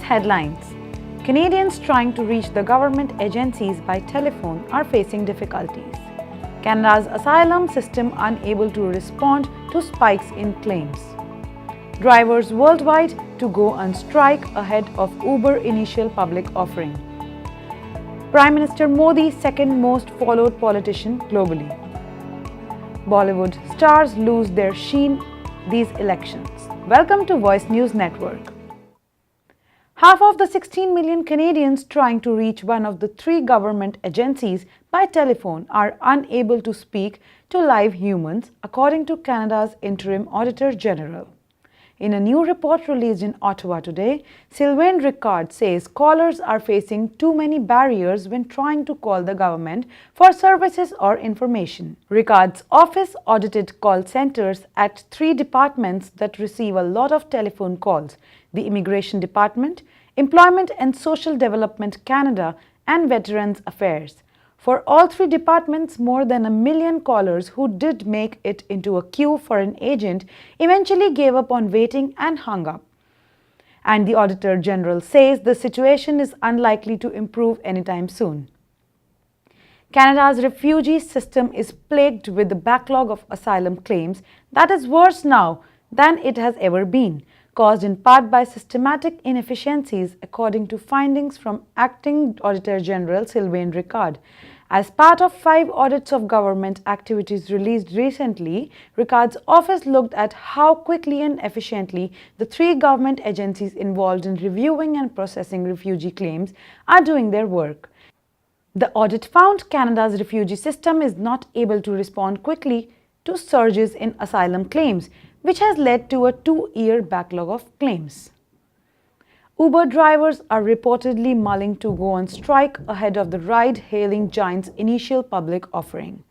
headlines. Canadians trying to reach the government agencies by telephone are facing difficulties. Canada's asylum system unable to respond to spikes in claims. Drivers worldwide to go on strike ahead of Uber initial public offering. Prime Minister Modi, second most followed politician globally. Bollywood stars lose their sheen these elections. Welcome to Voice News Network. Half of the 16 million Canadians trying to reach one of the three government agencies by telephone are unable to speak to live humans, according to Canada's Interim Auditor General. In a new report released in Ottawa today, Sylvain Ricard says callers are facing too many barriers when trying to call the government for services or information. Ricard's office audited call centers at three departments that receive a lot of telephone calls: the Immigration Department, Employment and Social Development Canada, and Veterans Affairs. For all three departments, more than 1 million callers who did make it into a queue for an agent eventually gave up on waiting and hung up. And the Auditor General says the situation is unlikely to improve anytime soon. Canada's refugee system is plagued with the backlog of asylum claims that is worse now than it has ever been, caused in part by systematic inefficiencies, according to findings from Acting Auditor General Sylvain Ricard. As part of 5 audits of government activities released recently, Ricard's office looked at how quickly and efficiently the 3 government agencies involved in reviewing and processing refugee claims are doing their work. The audit found Canada's refugee system is not able to respond quickly to surges in asylum claims, which has led to a 2-year backlog of claims. Uber drivers are reportedly mulling to go on strike ahead of the ride-hailing giant's initial public offering.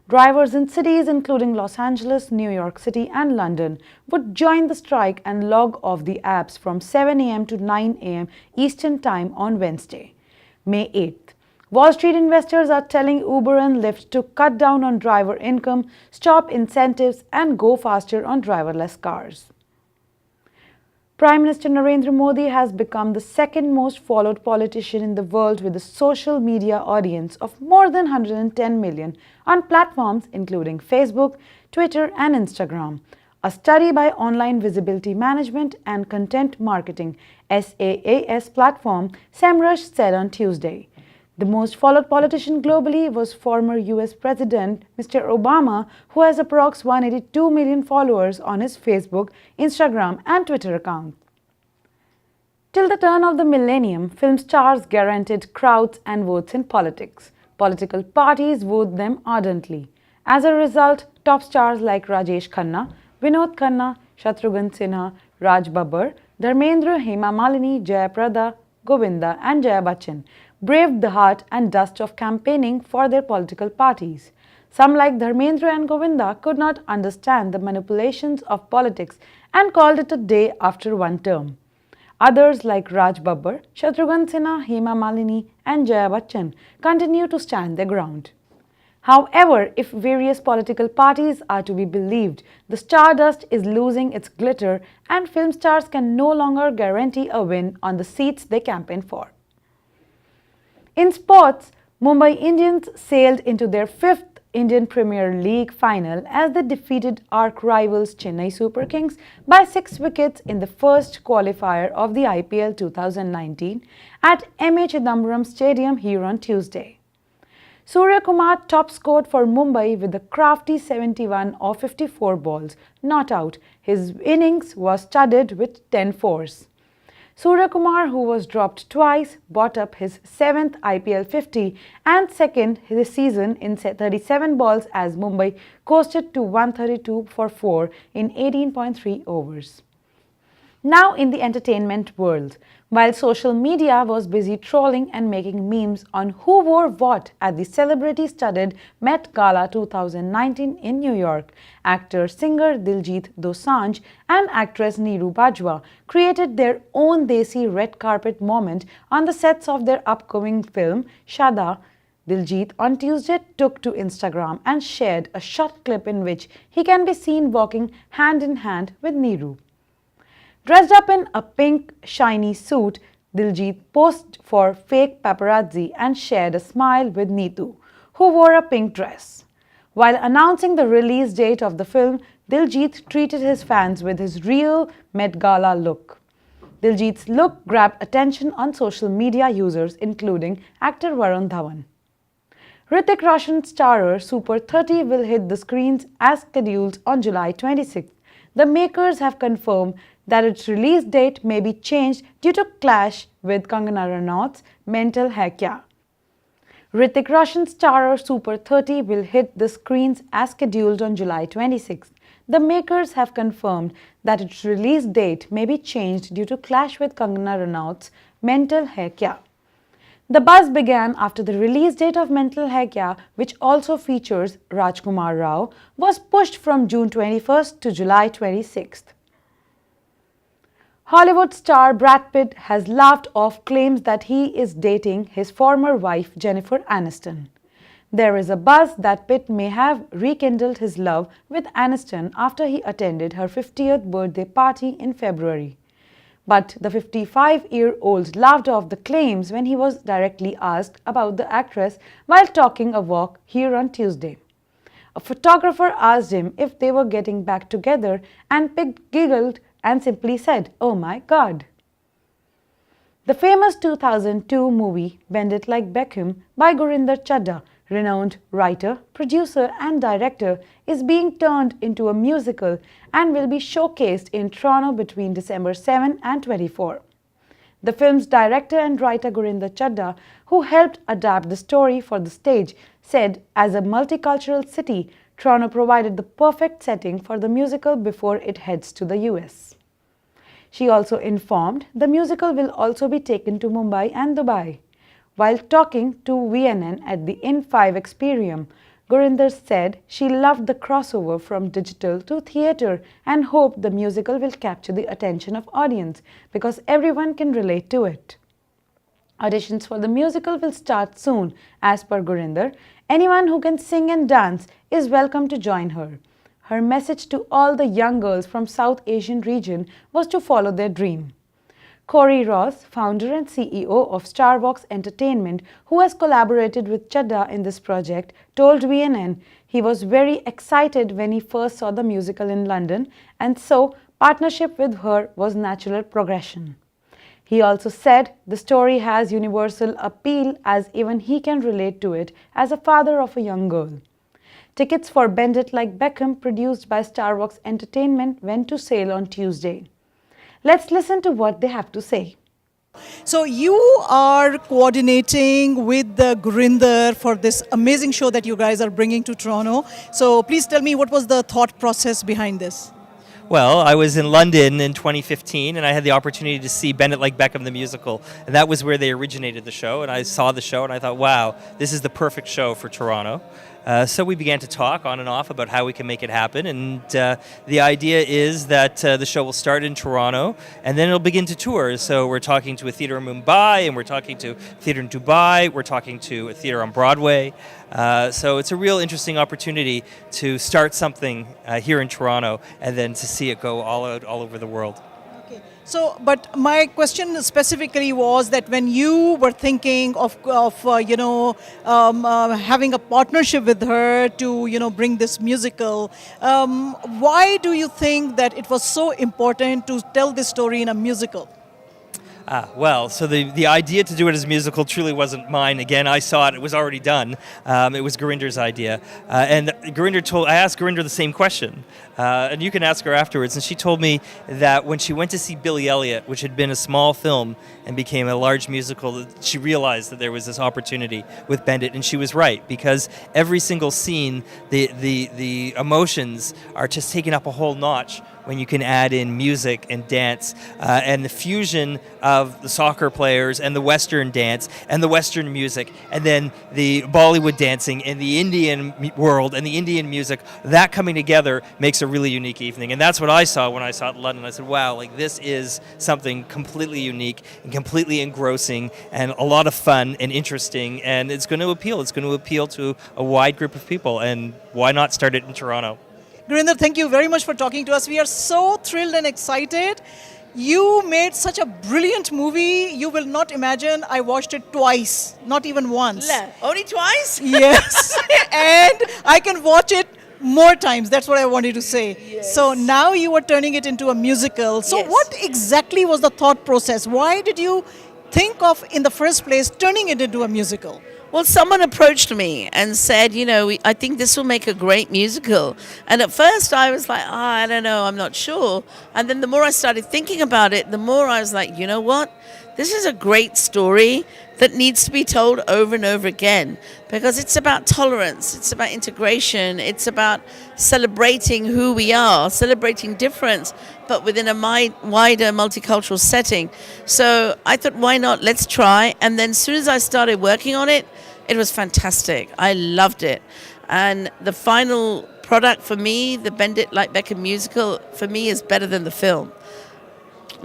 Drivers in cities including Los Angeles, New York City, and London would join the strike and log off the apps from 7 a.m. to 9 a.m. Eastern Time on Wednesday, May 8th. Wall Street investors are telling Uber and Lyft to cut down on driver income, stop incentives, and go faster on driverless cars. Prime Minister Narendra Modi has become the second most followed politician in the world with a social media audience of more than 110 million on platforms including Facebook, Twitter, and Instagram. A study by Online Visibility Management and Content Marketing (SaaS) platform SEMrush said on Tuesday. The most followed politician globally was former US President Mr. Obama, who has approx 182 million followers on his Facebook, Instagram, and Twitter accounts. Till the turn of the millennium, film stars guaranteed crowds and votes in politics. Political parties wooed them ardently. As a result, top stars like Rajesh Khanna, Vinod Khanna, Shatrughan Sinha, Raj Babbar, Dharmendra, Hema Malini, Jaya Prada, Govinda, and Jaya Bachchan braved the heat and dust of campaigning for their political parties. Some, like Dharmendra and Govinda, could not understand the manipulations of politics and called it a day after one term. Others, like Raj Babbar, Shatrughan Sinha, Hema Malini, and Jaya Bachchan, continue to stand their ground. However, if various political parties are to be believed, the stardust is losing its glitter and film stars can no longer guarantee a win on the seats they campaign for. In sports, Mumbai Indians sailed into their 5th Indian Premier League final as they defeated arch-rivals Chennai Super Kings by 6 wickets in the first qualifier of the IPL 2019 at M.A. Chidambaram Stadium here on Tuesday. Surya Kumar top scored for Mumbai with a crafty 71 off 54 balls, not out. His innings was studded with 10 fours. Surya Kumar, who was dropped twice, brought up his 7th IPL 50 and second this season in 37 balls as Mumbai coasted to 132 for 4 in 18.3 overs. Now in the entertainment world, while social media was busy trolling and making memes on who wore what at the celebrity-studded Met Gala 2019 in New York, actor-singer Diljit Dosanjh and actress Neeru Bajwa created their own desi red carpet moment on the sets of their upcoming film Shada. Diljit on Tuesday took to Instagram and shared a short clip in which he can be seen walking hand in hand with Neeru. Dressed up in a pink, shiny suit, Diljit posed for fake paparazzi and shared a smile with Neetu, who wore a pink dress. While announcing the release date of the film, Diljit treated his fans with his real Met Gala look. Diljit's look grabbed attention on social media users, including actor Varun Dhawan. Hrithik Roshan's starrer Super 30 will hit the screens as scheduled on July 26th. The makers have confirmed that its release date may be changed due to clash with Kangana Ranaut's Mental Hai Kya. Hrithik Roshan's starrer Super 30 will hit the screens as scheduled on July 26th. The makers have confirmed that its release date may be changed due to clash with Kangana Ranaut's Mental Hai Kya. The buzz began after the release date of Mental Hai Kya, which also features Rajkumar Rao, was pushed from June 21st to July 26th. Hollywood star Brad Pitt has laughed off claims that he is dating his former wife Jennifer Aniston. There is a buzz that Pitt may have rekindled his love with Aniston after he attended her 50th birthday party in February. But the 55-year-old laughed off the claims when he was directly asked about the actress while talking a walk here on Tuesday. A photographer asked him if they were getting back together, and Pitt giggled and simply said, "Oh my God." The famous 2002 movie Bend It Like Beckham by Gurinder Chadha, renowned writer, producer and director, is being turned into a musical and will be showcased in Toronto between December 7 and 24. The film's director and writer Gurinder Chadha, who helped adapt the story for the stage, said as a multicultural city, Toronto provided the perfect setting for the musical before it heads to the US. She also informed the musical will also be taken to Mumbai and Dubai. While talking to VNN at the In5 Experium, Gurinder said she loved the crossover from digital to theatre and hoped the musical will capture the attention of audience because everyone can relate to it. Auditions for the musical will start soon. As per Gurinder, anyone who can sing and dance is welcome to join her. Her message to all the young girls from South Asian region was to follow their dream. Corey Ross, founder and CEO of Starbucks Entertainment, who has collaborated with Chadha in this project, told VNN he was very excited when he first saw the musical in London, and so partnership with her was natural progression. He also said the story has universal appeal as even he can relate to it as a father of a young girl. Tickets for Bend It Like Beckham, produced by Starbucks Entertainment, went to sale on Tuesday. Let's listen to what they have to say. So you are coordinating with the Gurinder for this amazing show that you guys are bringing to Toronto. So please tell me, what was the thought process behind this? Well, I was in London in 2015, and I had the opportunity to see Bend It Like Beckham the musical, and that was where they originated the show. And I saw the show, and I thought, wow, this is the perfect show for Toronto. So we began to talk on and off about how we can make it happen, and the idea is that the show will start in Toronto, and then it'll begin to tour. So we're talking to a theater in Mumbai, and we're talking to a theater in Dubai, we're talking to a theater on Broadway. So it's a real interesting opportunity to start something here in Toronto, and then to see it go all over the world. So, but my question specifically was that when you were thinking of having a partnership with her to, bring this musical, why do you think that it was so important to tell this story in a musical? Well, so the idea to do it as a musical truly wasn't mine. Again, I saw it; it was already done. It was Gurinder's idea, and I asked Gurinder the same question, and you can ask her afterwards. And she told me that when she went to see Billy Elliot, which had been a small film and became a large musical, that she realized that there was this opportunity with Bend It, and she was right, because every single scene, the emotions are just taken up a whole notch when you can add in music and dance and the fusion of the soccer players and the Western dance and the Western music, and then the Bollywood dancing and the Indian world and the Indian music. That coming together makes a really unique evening, and that's what I saw when I saw it in London. I said, wow, like this is something completely unique and completely engrossing and a lot of fun and interesting, and it's going to appeal. It's going to appeal to a wide group of people, and why not start it in Toronto? Gurinder, thank you very much for talking to us. We are so thrilled and excited. You made such a brilliant movie. You will not imagine. I watched it twice, not even once. Only twice? Yes. And I can watch it more times. That's what I wanted to say. Yes. So now you are turning it into a musical. So Yes. what exactly was the thought process? Why did you think of, in the first place, turning it into a musical? Well, someone approached me and said, I think this will make a great musical. And at first I was like, I don't know, I'm not sure. And then the more I started thinking about it, the more I was like, you know what? This is a great story that needs to be told over and over again, because it's about tolerance, it's about integration, it's about celebrating who we are, celebrating difference, but within a wider multicultural setting. So I thought, why not? Let's try. And then as soon as I started working on it, it was fantastic. I loved it. And the final product for me, the Bend It Like Beckham musical, for me is better than the film.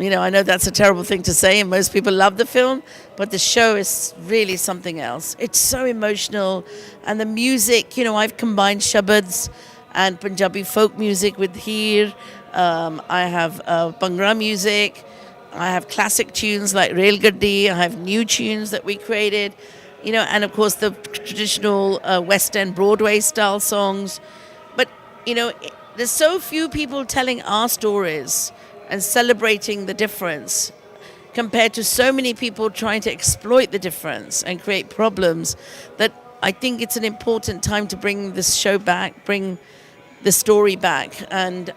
I know that's a terrible thing to say, and most people love the film, but the show is really something else. It's so emotional, and the music, I've combined shabads and Punjabi folk music with Heer. I have Bhangra music. I have classic tunes like Rail Gaddi. I have new tunes that we created, and of course the traditional West End Broadway style songs. But, there's so few people telling our stories and celebrating the difference compared to so many people trying to exploit the difference and create problems, that I think it's an important time to bring this show back, bring the story back, and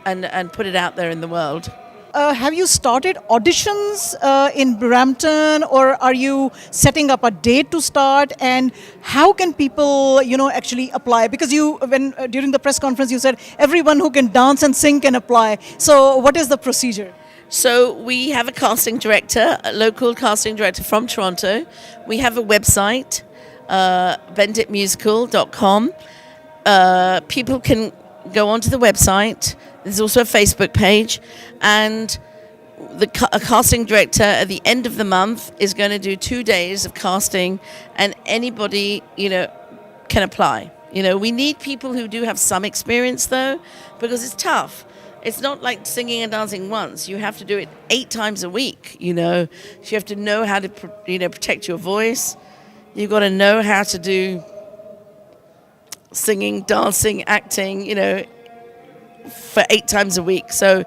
put it out there in the world. Have you started auditions in Brampton, or are you setting up a date to start? And how can people, actually apply? Because during the press conference you said everyone who can dance and sing can apply. So what is the procedure? So we have a casting director, a local casting director from Toronto. We have a website, benditmusical.com. People can go onto the website. There's also a Facebook page, and a casting director at the end of the month is going to do 2 days of casting, and anybody, can apply. We need people who do have some experience, though, because it's tough. It's not like singing and dancing once. You have to do it 8 times a week, So you have to know how to, protect your voice. You've got to know how to do singing, dancing, acting, for 8 times a week. So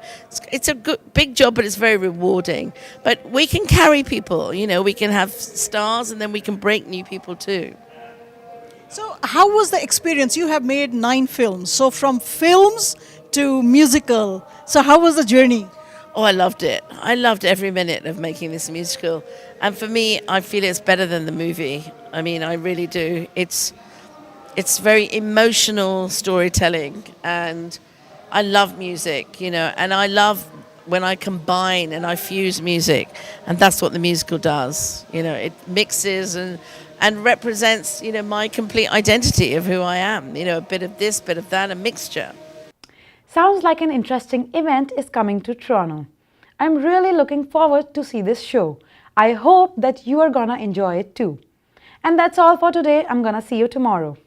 it's a big job, but it's very rewarding. But we can carry people, we can have stars, and then we can break new people too. So how was the experience? You have made 9 films. So from films to musical. So how was the journey? Oh, I loved it. I loved every minute of making this musical. And for me, I feel it's better than the movie. I mean, I really do. It's very emotional storytelling, and I love music, and I love when I combine and I fuse music, and that's what the musical does. It mixes and represents, my complete identity of who I am, a bit of this, bit of that, a mixture. Sounds like an interesting event is coming to Toronto. I'm really looking forward to see this show. I hope that you are gonna enjoy it too. And that's all for today. I'm gonna see you tomorrow.